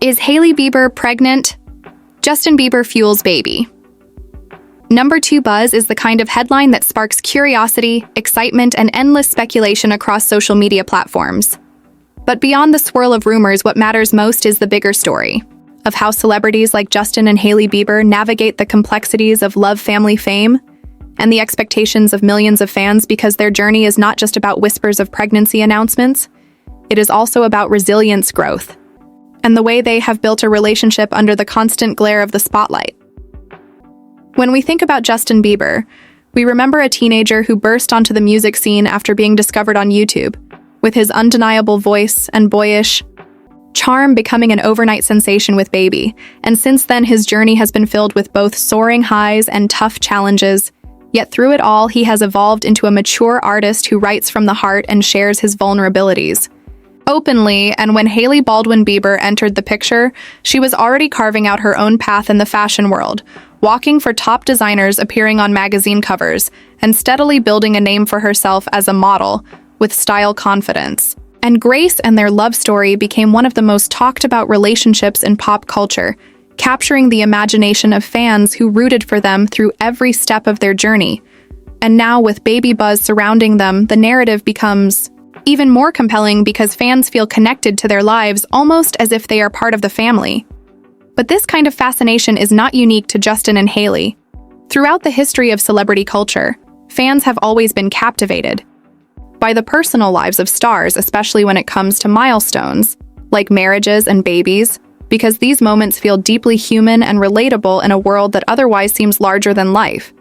Is Hailey Bieber pregnant? Justin Bieber fuels baby. Number 2 buzz is the kind of headline that sparks curiosity, excitement, and endless speculation across social media platforms. But beyond the swirl of rumors, what matters most is the bigger story of how celebrities like Justin and Hailey Bieber navigate the complexities of love, family, fame, and the expectations of millions of fans, because their journey is not just about whispers of pregnancy announcements. It is also about resilience, growth, and the way they have built a relationship under the constant glare of the spotlight. When we think about Justin Bieber, we remember a teenager who burst onto the music scene after being discovered on YouTube, with his undeniable voice and boyish charm becoming an overnight sensation with Baby. And since then, his journey has been filled with both soaring highs and tough challenges. Yet through it all, he has evolved into a mature artist who writes from the heart and shares his vulnerabilities openly. And when Hailey Baldwin Bieber entered the picture, she was already carving out her own path in the fashion world, walking for top designers, appearing on magazine covers, and steadily building a name for herself as a model with style, confidence, and grace. And their love story became one of the most talked about relationships in pop culture, capturing the imagination of fans who rooted for them through every step of their journey. And now, with baby buzz surrounding them, the narrative becomes even more compelling because fans feel connected to their lives almost as if they are part of the family. But this kind of fascination is not unique to Justin and Hailey. Throughout the history of celebrity culture, fans have always been captivated by the personal lives of stars, especially when it comes to milestones, like marriages and babies, because these moments feel deeply human and relatable in a world that otherwise seems larger than life.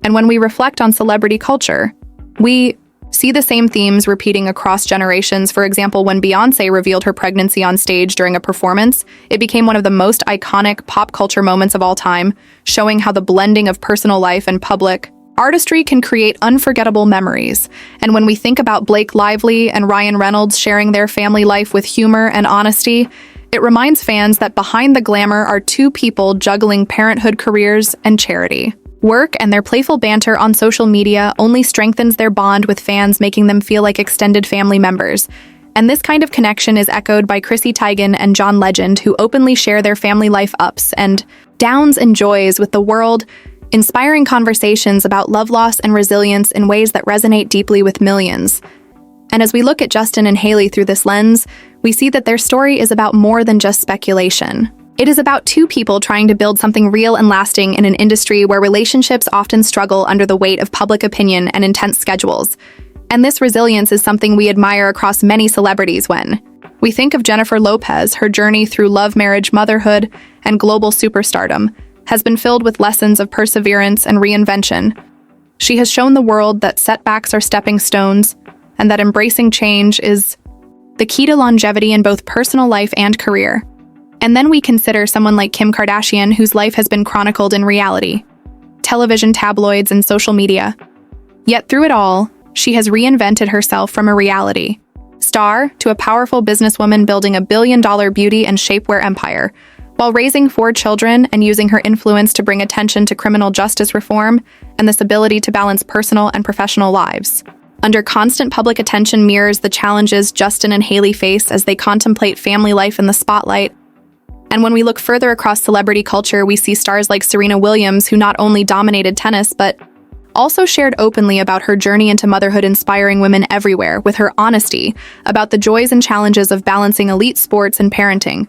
And when we reflect on celebrity culture, we see the same themes repeating across generations. For example, when Beyoncé revealed her pregnancy on stage during a performance, it became one of the most iconic pop culture moments of all time, showing how the blending of personal life and public artistry can create unforgettable memories. And when we think about Blake Lively and Ryan Reynolds sharing their family life with humor and honesty, it reminds fans that behind the glamour are two people juggling parenthood, careers, and charity work, and their playful banter on social media only strengthens their bond with fans, making them feel like extended family members. And this kind of connection is echoed by Chrissy Teigen and John Legend, who openly share their family life ups and downs and joys with the world, inspiring conversations about love, loss, and resilience in ways that resonate deeply with millions. And as we look at Justin and Hailey through this lens, we see that their story is about more than just speculation. It is about two people trying to build something real and lasting in an industry where relationships often struggle under the weight of public opinion and intense schedules. And this resilience is something we admire across many celebrities. When we think of Jennifer Lopez, her journey through love, marriage, motherhood, and global superstardom has been filled with lessons of perseverance and reinvention. She has shown the world that setbacks are stepping stones, and that embracing change is the key to longevity in both personal life and career. And then we consider someone like Kim Kardashian, whose life has been chronicled in reality, television, tabloids, and social media. Yet through it all, she has reinvented herself from a reality star to a powerful businesswoman building a billion-dollar beauty and shapewear empire, while raising 4 children and using her influence to bring attention to criminal justice reform and this ability to balance personal and professional lives. Under constant public attention mirrors the challenges Justin and Hailey face as they contemplate family life in the spotlight. And when we look further across celebrity culture, we see stars like Serena Williams, who not only dominated tennis, but also shared openly about her journey into motherhood, inspiring women everywhere with her honesty about the joys and challenges of balancing elite sports and parenting,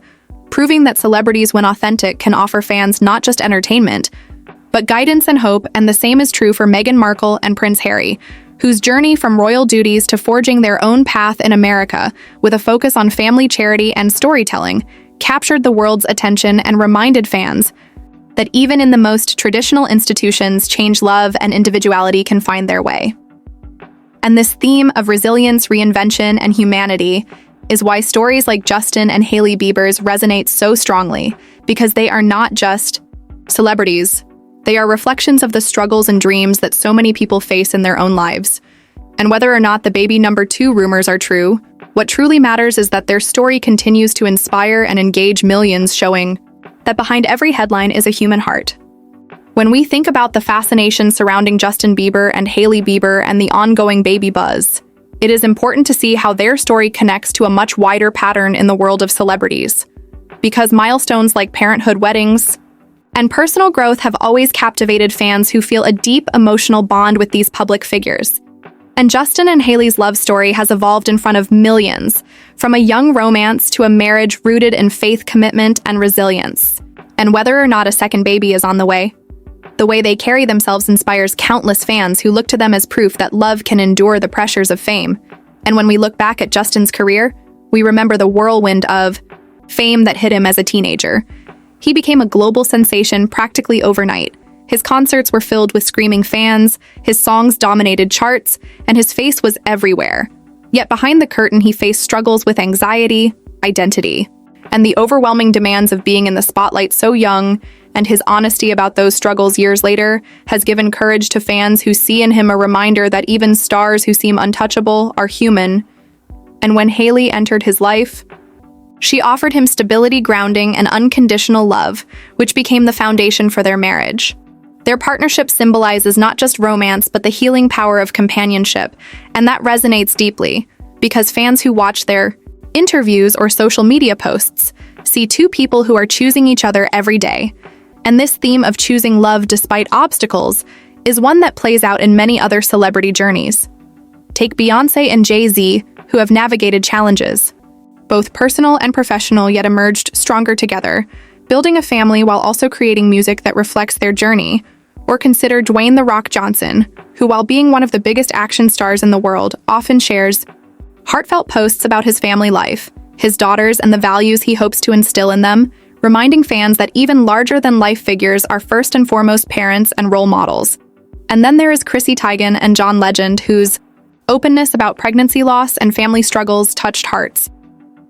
proving that celebrities, when authentic, can offer fans not just entertainment, but guidance and hope. And the same is true for Meghan Markle and Prince Harry, whose journey from royal duties to forging their own path in America with a focus on family, charity, and storytelling captured the world's attention and reminded fans that even in the most traditional institutions, change, love, and individuality can find their way. And this theme of resilience, reinvention, and humanity is why stories like Justin and Hailey Bieber's resonate so strongly, because they are not just celebrities. They are reflections of the struggles and dreams that so many people face in their own lives. And whether or not the baby number 2 rumors are true, what truly matters is that their story continues to inspire and engage millions, showing that behind every headline is a human heart. When we think about the fascination surrounding Justin Bieber and Hailey Bieber and the ongoing baby buzz, it is important to see how their story connects to a much wider pattern in the world of celebrities. because milestones like parenthood, weddings, and personal growth have always captivated fans who feel a deep emotional bond with these public figures. And Justin and Hailey's love story has evolved in front of millions, from a young romance to a marriage rooted in faith, commitment, and resilience. And whether or not a second baby is on the way they carry themselves inspires countless fans who look to them as proof that love can endure the pressures of fame. And when we look back at Justin's career, we remember the whirlwind of fame that hit him as a teenager. He became a global sensation practically overnight. His concerts were filled with screaming fans, his songs dominated charts, and his face was everywhere. Yet behind the curtain, he faced struggles with anxiety, identity, and the overwhelming demands of being in the spotlight so young, and his honesty about those struggles years later has given courage to fans who see in him a reminder that even stars who seem untouchable are human. And when Hailey entered his life, she offered him stability, grounding, and unconditional love, which became the foundation for their marriage. Their partnership symbolizes not just romance, but the healing power of companionship, and that resonates deeply, because fans who watch their interviews or social media posts see two people who are choosing each other every day. And this theme of choosing love despite obstacles is one that plays out in many other celebrity journeys. Take Beyoncé and Jay-Z, who have navigated challenges, both personal and professional, yet emerged stronger together, building a family while also creating music that reflects their journey. Or consider Dwayne "The Rock" Johnson, who, while being one of the biggest action stars in the world, often shares heartfelt posts about his family life, his daughters, and the values he hopes to instill in them, reminding fans that even larger-than-life figures are first and foremost parents and role models. And then there is Chrissy Teigen and John Legend, whose openness about pregnancy loss and family struggles touched hearts,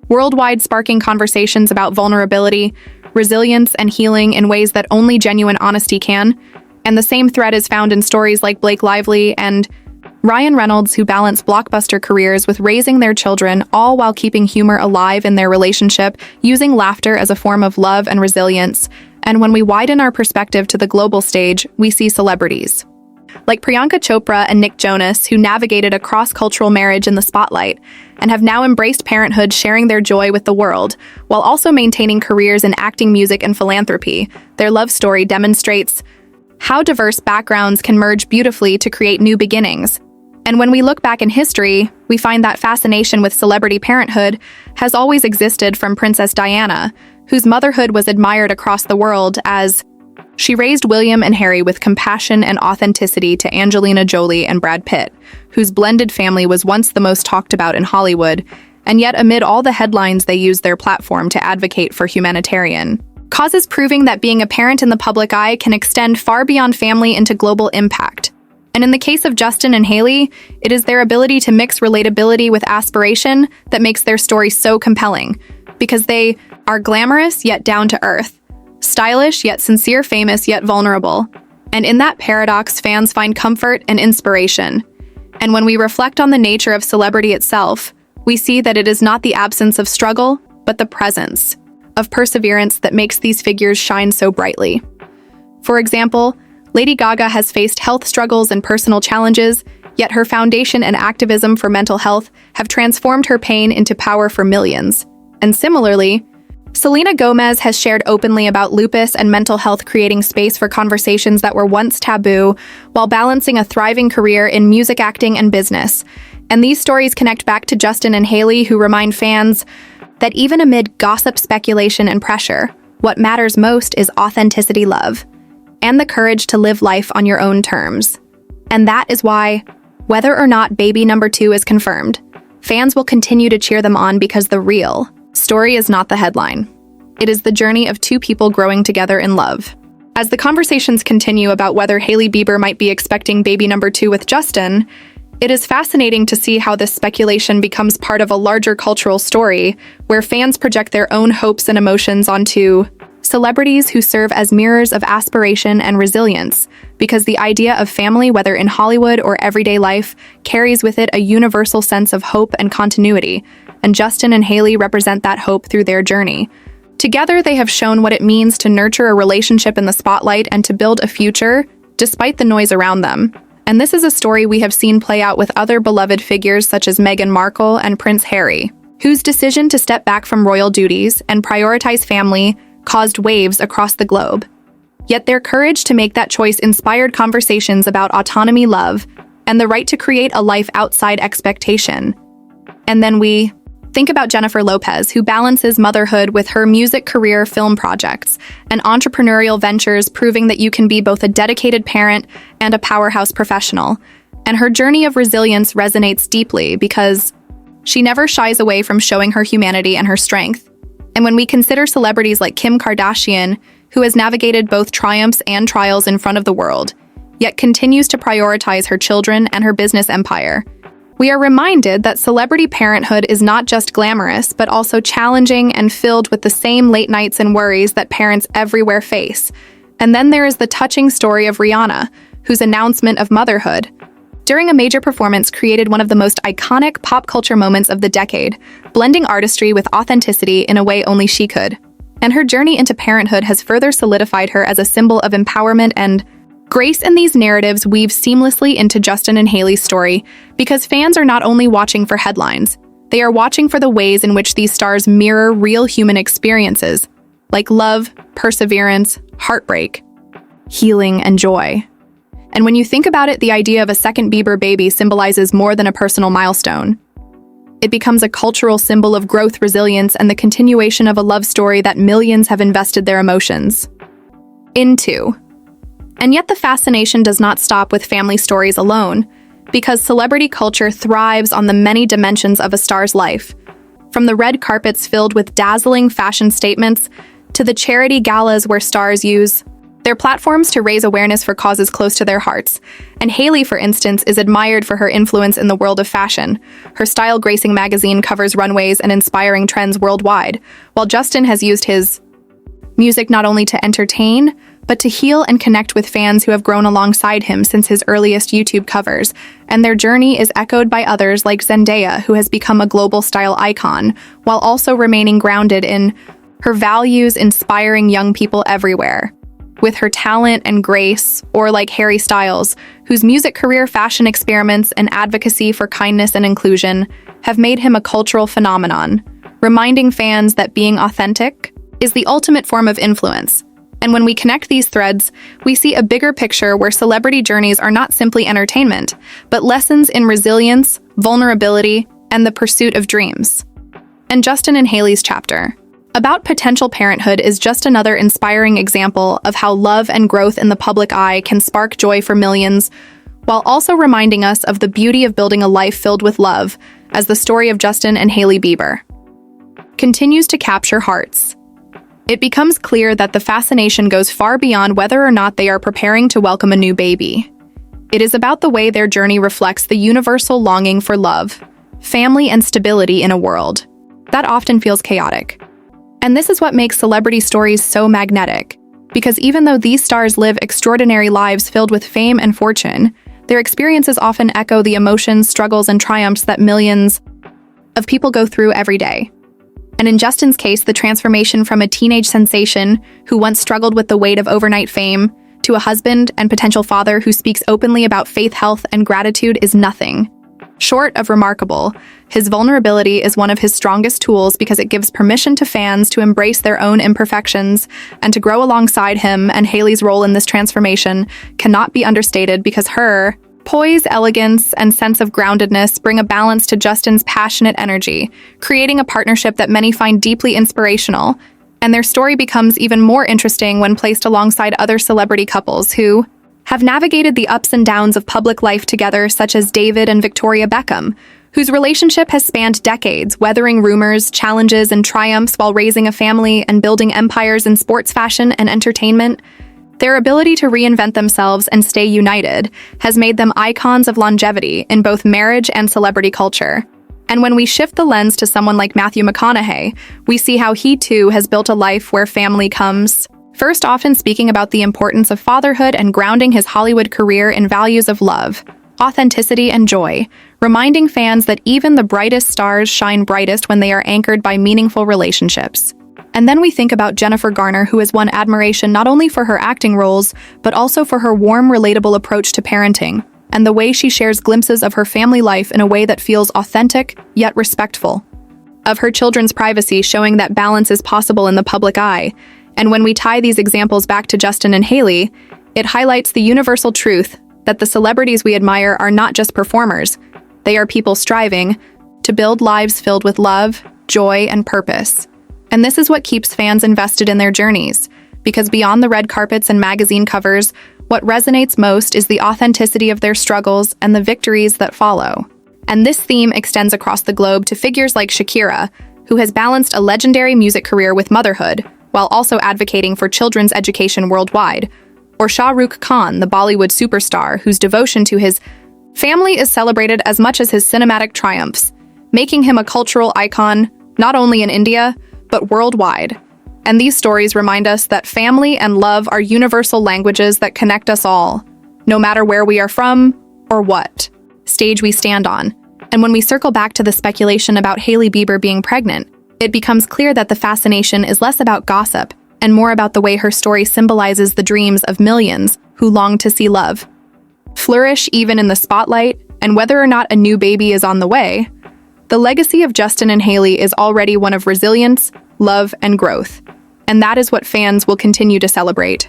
worldwide sparking conversations about vulnerability, resilience, and healing in ways that only genuine honesty can. And the same thread is found in stories like Blake Lively and Ryan Reynolds, who balance blockbuster careers with raising their children, all while keeping humor alive in their relationship, using laughter as a form of love and resilience. And when we widen our perspective to the global stage, we see celebrities like Priyanka Chopra and Nick Jonas, who navigated a cross-cultural marriage in the spotlight and have now embraced parenthood, sharing their joy with the world, while also maintaining careers in acting, music, and philanthropy. Their love story demonstrates how diverse backgrounds can merge beautifully to create new beginnings. And when we look back in history, we find that fascination with celebrity parenthood has always existed, from Princess Diana, whose motherhood was admired across the world as she raised William and Harry with compassion and authenticity, to Angelina Jolie and Brad Pitt, whose blended family was once the most talked about in Hollywood, and yet amid all the headlines they used their platform to advocate for humanitarian causes, proving that being a parent in the public eye can extend far beyond family into global impact. And in the case of Justin and Hailey, it is their ability to mix relatability with aspiration that makes their story so compelling, because they are glamorous yet down to earth, stylish yet sincere, famous yet vulnerable. And in that paradox, fans find comfort and inspiration. And when we reflect on the nature of celebrity itself, we see that it is not the absence of struggle, but the presence of perseverance that makes these figures shine so brightly. For example, Lady Gaga has faced health struggles and personal challenges, yet her foundation and activism for mental health have transformed her pain into power for millions. And similarly, Selena Gomez has shared openly about lupus and mental health, creating space for conversations that were once taboo, while balancing a thriving career in music, acting, and business. And these stories connect back to Justin and Hailey, who remind fans that even amid gossip, speculation, and pressure, what matters most is authenticity, love, and the courage to live life on your own terms. And that is why, whether or not baby number 2 is confirmed, fans will continue to cheer them on, because the real story is not the headline. It is the journey of two people growing together in love. As the conversations continue about whether Hailey Bieber might be expecting baby number 2 with Justin, it is fascinating to see how this speculation becomes part of a larger cultural story, where fans project their own hopes and emotions onto celebrities who serve as mirrors of aspiration and resilience, because the idea of family, whether in Hollywood or everyday life, carries with it a universal sense of hope and continuity, and Justin and Hailey represent that hope through their journey. Together, they have shown what it means to nurture a relationship in the spotlight and to build a future despite the noise around them. And this is a story we have seen play out with other beloved figures such as Meghan Markle and Prince Harry, whose decision to step back from royal duties and prioritize family caused waves across the globe. Yet their courage to make that choice inspired conversations about autonomy, love, and the right to create a life outside expectation. And then we think about Jennifer Lopez, who balances motherhood with her music career, film projects, and entrepreneurial ventures, proving that you can be both a dedicated parent and a powerhouse professional. And her journey of resilience resonates deeply because she never shies away from showing her humanity and her strength. And when we consider celebrities like Kim Kardashian, who has navigated both triumphs and trials in front of the world, yet continues to prioritize her children and her business empire, we are reminded that celebrity parenthood is not just glamorous, but also challenging and filled with the same late nights and worries that parents everywhere face. And then there is the touching story of Rihanna, whose announcement of motherhood during a major performance created one of the most iconic pop culture moments of the decade, blending artistry with authenticity in a way only she could. And her journey into parenthood has further solidified her as a symbol of empowerment and grace. In these narratives weave seamlessly into Justin and Hailey's story, because fans are not only watching for headlines, they are watching for the ways in which these stars mirror real human experiences, like love, perseverance, heartbreak, healing, and joy. And when you think about it, the idea of a second Bieber baby symbolizes more than a personal milestone. It becomes a cultural symbol of growth, resilience, and the continuation of a love story that millions have invested their emotions into. And yet the fascination does not stop with family stories alone, because celebrity culture thrives on the many dimensions of a star's life. From the red carpets filled with dazzling fashion statements to the charity galas where stars use their platforms to raise awareness for causes close to their hearts. And Hailey, for instance, is admired for her influence in the world of fashion. Her Style Gracing magazine covers runways and inspiring trends worldwide, while Justin has used his music not only to entertain, but to heal and connect with fans who have grown alongside him since his earliest YouTube covers. And their journey is echoed by others like Zendaya, who has become a global style icon, while also remaining grounded in her values, inspiring young people everywhere with her talent and grace. Or like Harry Styles, whose music career, fashion experiments, and advocacy for kindness and inclusion have made him a cultural phenomenon, reminding fans that being authentic is the ultimate form of influence. And when we connect these threads, we see a bigger picture where celebrity journeys are not simply entertainment, but lessons in resilience, vulnerability, and the pursuit of dreams. And Justin and Hailey's chapter about potential parenthood is just another inspiring example of how love and growth in the public eye can spark joy for millions, while also reminding us of the beauty of building a life filled with love, as the story of Justin and Hailey Bieber continues to capture hearts. It becomes clear that the fascination goes far beyond whether or not they are preparing to welcome a new baby. It is about the way their journey reflects the universal longing for love, family, and stability in a world that often feels chaotic. And this is what makes celebrity stories so magnetic, because even though these stars live extraordinary lives filled with fame and fortune, their experiences often echo the emotions, struggles, and triumphs that millions of people go through every day. And in Justin's case, the transformation from a teenage sensation who once struggled with the weight of overnight fame to a husband and potential father who speaks openly about faith, health, and gratitude is nothing short of remarkable. His vulnerability is one of his strongest tools because it gives permission to fans to embrace their own imperfections and to grow alongside him. And Hailey's role in this transformation cannot be understated, because her poise, elegance, and sense of groundedness bring a balance to Justin's passionate energy, creating a partnership that many find deeply inspirational. And their story becomes even more interesting when placed alongside other celebrity couples who have navigated the ups and downs of public life together, such as David and Victoria Beckham, whose relationship has spanned decades, weathering rumors, challenges, and triumphs while raising a family and building empires in sports, fashion, and entertainment. Their ability to reinvent themselves and stay united has made them icons of longevity in both marriage and celebrity culture. And when we shift the lens to someone like Matthew McConaughey, we see how he too has built a life where family comes first, often speaking about the importance of fatherhood and grounding his Hollywood career in values of love, authenticity, and joy, reminding fans that even the brightest stars shine brightest when they are anchored by meaningful relationships. And then we think about Jennifer Garner, who has won admiration not only for her acting roles, but also for her warm, relatable approach to parenting, and the way she shares glimpses of her family life in a way that feels authentic, yet respectful. of her children's privacy, showing that balance is possible in the public eye. And when we tie these examples back to Justin and Hailey, it highlights the universal truth that the celebrities we admire are not just performers. They are people striving to build lives filled with love, joy, and purpose. And this is what keeps fans invested in their journeys, because beyond the red carpets and magazine covers, what resonates most is the authenticity of their struggles and the victories that follow. And this theme extends across the globe to figures like Shakira, who has balanced a legendary music career with motherhood, while also advocating for children's education worldwide, or Shah Rukh Khan, the Bollywood superstar, whose devotion to his family is celebrated as much as his cinematic triumphs, making him a cultural icon not only in India, but worldwide. And these stories remind us that family and love are universal languages that connect us all, no matter where we are from or what stage we stand on. And when we circle back to the speculation about Hailey Bieber being pregnant, it becomes clear that the fascination is less about gossip and more about the way her story symbolizes the dreams of millions who long to see love flourish even in the spotlight. And whether or not a new baby is on the way, the legacy of Justin and Hailey is already one of resilience, love, and growth. And that is what fans will continue to celebrate.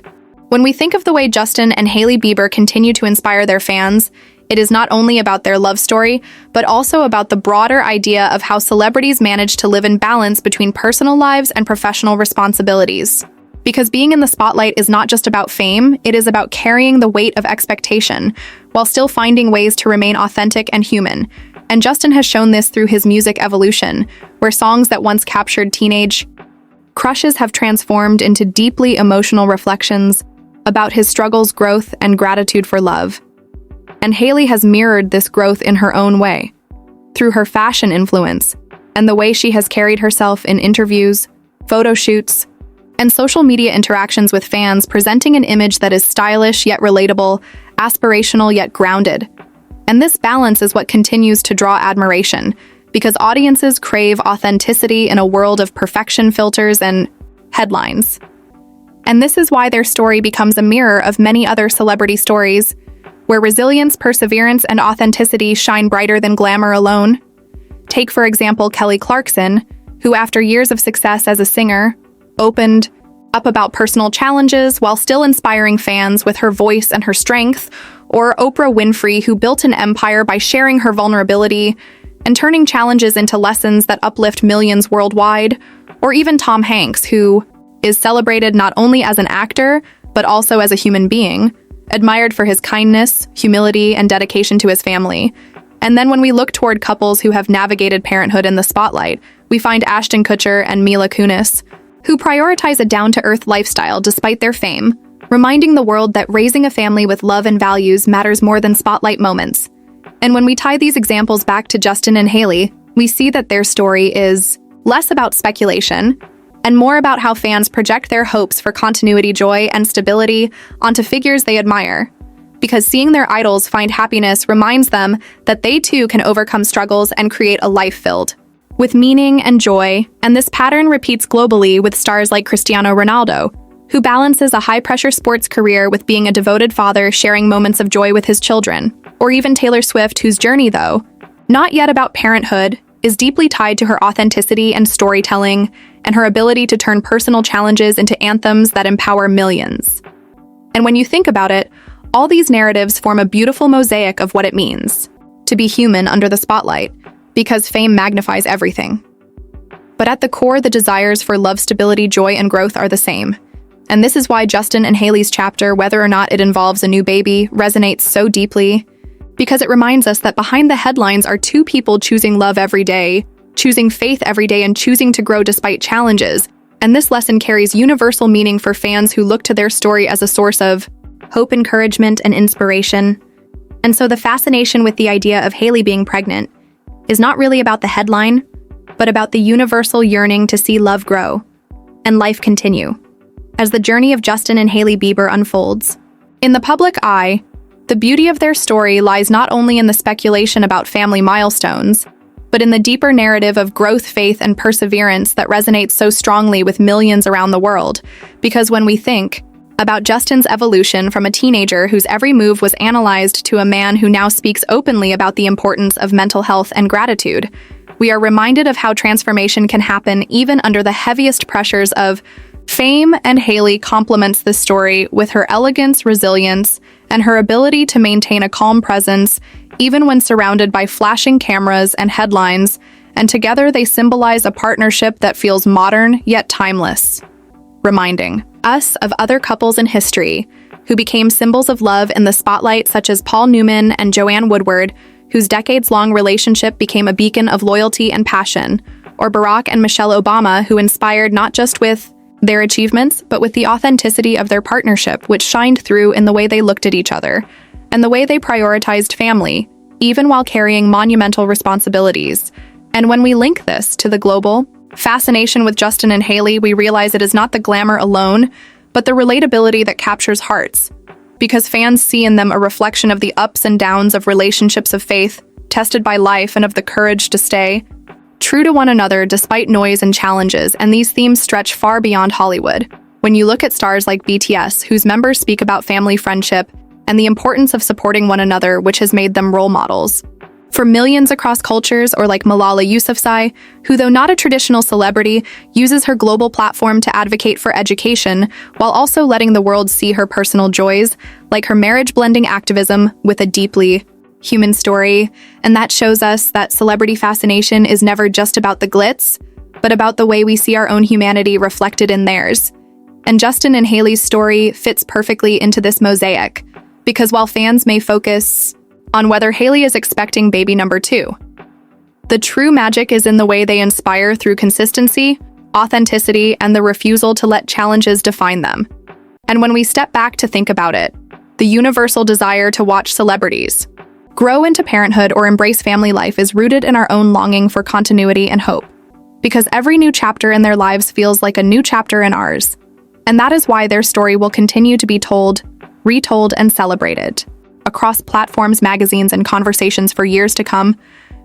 When we think of the way Justin and Hailey Bieber continue to inspire their fans, it is not only about their love story, but also about the broader idea of how celebrities manage to live in balance between personal lives and professional responsibilities. Because being in the spotlight is not just about fame, it is about carrying the weight of expectation, while still finding ways to remain authentic and human. And Justin has shown this through his music evolution, where songs that once captured teenage crushes have transformed into deeply emotional reflections about his struggles, growth, and gratitude for love. And Hailey has mirrored this growth in her own way, through her fashion influence, and the way she has carried herself in interviews, photo shoots, and social media interactions with fans, presenting an image that is stylish yet relatable, aspirational yet grounded. And this balance is what continues to draw admiration, because audiences crave authenticity in a world of perfection filters and headlines. And this is why their story becomes a mirror of many other celebrity stories, where resilience, perseverance, and authenticity shine brighter than glamour alone. Take, for example, Kelly Clarkson, who after years of success as a singer, opened up about personal challenges while still inspiring fans with her voice and her strength, or Oprah Winfrey, who built an empire by sharing her vulnerability and turning challenges into lessons that uplift millions worldwide, or even Tom Hanks, who is celebrated not only as an actor, but also as a human being, admired for his kindness, humility, and dedication to his family. And then when we look toward couples who have navigated parenthood in the spotlight, we find Ashton Kutcher and Mila Kunis, who prioritize a down-to-earth lifestyle despite their fame, reminding the world that raising a family with love and values matters more than spotlight moments. And when we tie these examples back to Justin and Hailey, we see that their story is less about speculation and more about how fans project their hopes for continuity, joy, and stability onto figures they admire. Because seeing their idols find happiness reminds them that they too can overcome struggles and create a life filled with meaning and joy. And this pattern repeats globally with stars like Cristiano Ronaldo, who balances a high-pressure sports career with being a devoted father, sharing moments of joy with his children. Or even Taylor Swift, whose journey, though not yet about parenthood, is deeply tied to her authenticity and storytelling, and her ability to turn personal challenges into anthems that empower millions. And when you think about it, all these narratives form a beautiful mosaic of what it means to be human under the spotlight, because fame magnifies everything. But at the core, the desires for love, stability, joy, and growth are the same. And this is why Justin and Hailey's chapter, whether or not it involves a new baby, resonates so deeply, because it reminds us that behind the headlines are two people choosing love every day, choosing faith every day, and choosing to grow despite challenges. And this lesson carries universal meaning for fans who look to their story as a source of hope, encouragement, and inspiration. And so the fascination with the idea of Hailey being pregnant is not really about the headline, but about the universal yearning to see love grow and life continue. As the journey of Justin and Hailey Bieber unfolds, in the public eye, the beauty of their story lies not only in the speculation about family milestones, but in the deeper narrative of growth, faith, and perseverance that resonates so strongly with millions around the world. Because when we think about Justin's evolution from a teenager whose every move was analyzed to a man who now speaks openly about the importance of mental health and gratitude, we are reminded of how transformation can happen even under the heaviest pressures of fame, and Hailey complements this story with her elegance, resilience, and her ability to maintain a calm presence even when surrounded by flashing cameras and headlines, and together they symbolize a partnership that feels modern yet timeless, reminding us of other couples in history who became symbols of love in the spotlight, such as Paul Newman and Joanne Woodward, whose decades-long relationship became a beacon of loyalty and passion, or Barack and Michelle Obama, who inspired not just with their achievements, but with the authenticity of their partnership, which shined through in the way they looked at each other, and the way they prioritized family, even while carrying monumental responsibilities. And when we link this to the global fascination with Justin and Hailey, we realize it is not the glamour alone, but the relatability that captures hearts, because fans see in them a reflection of the ups and downs of relationships of faith, tested by life, and of the courage to stay true to one another despite noise and challenges, and these themes stretch far beyond Hollywood. When you look at stars like BTS, whose members speak about family friendship and the importance of supporting one another, which has made them role models for millions across cultures, or like Malala Yousafzai, who, though not a traditional celebrity, uses her global platform to advocate for education, while also letting the world see her personal joys, like her marriage-blending activism with a deeply human story. And that shows us that celebrity fascination is never just about the glitz, but about the way we see our own humanity reflected in theirs. And Justin and Hailey's story fits perfectly into this mosaic, because while fans may focus on whether Hailey is expecting baby number 2, the true magic is in the way they inspire through consistency, authenticity, and the refusal to let challenges define them. And when we step back to think about it, the universal desire to watch celebrities grow into parenthood or embrace family life is rooted in our own longing for continuity and hope, because every new chapter in their lives feels like a new chapter in ours. And that is why their story will continue to be told, retold, and celebrated across platforms, magazines, and conversations for years to come,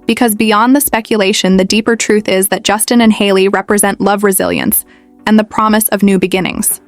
because beyond the speculation, the deeper truth is that Justin and Hailey represent love, resilience, and the promise of new beginnings.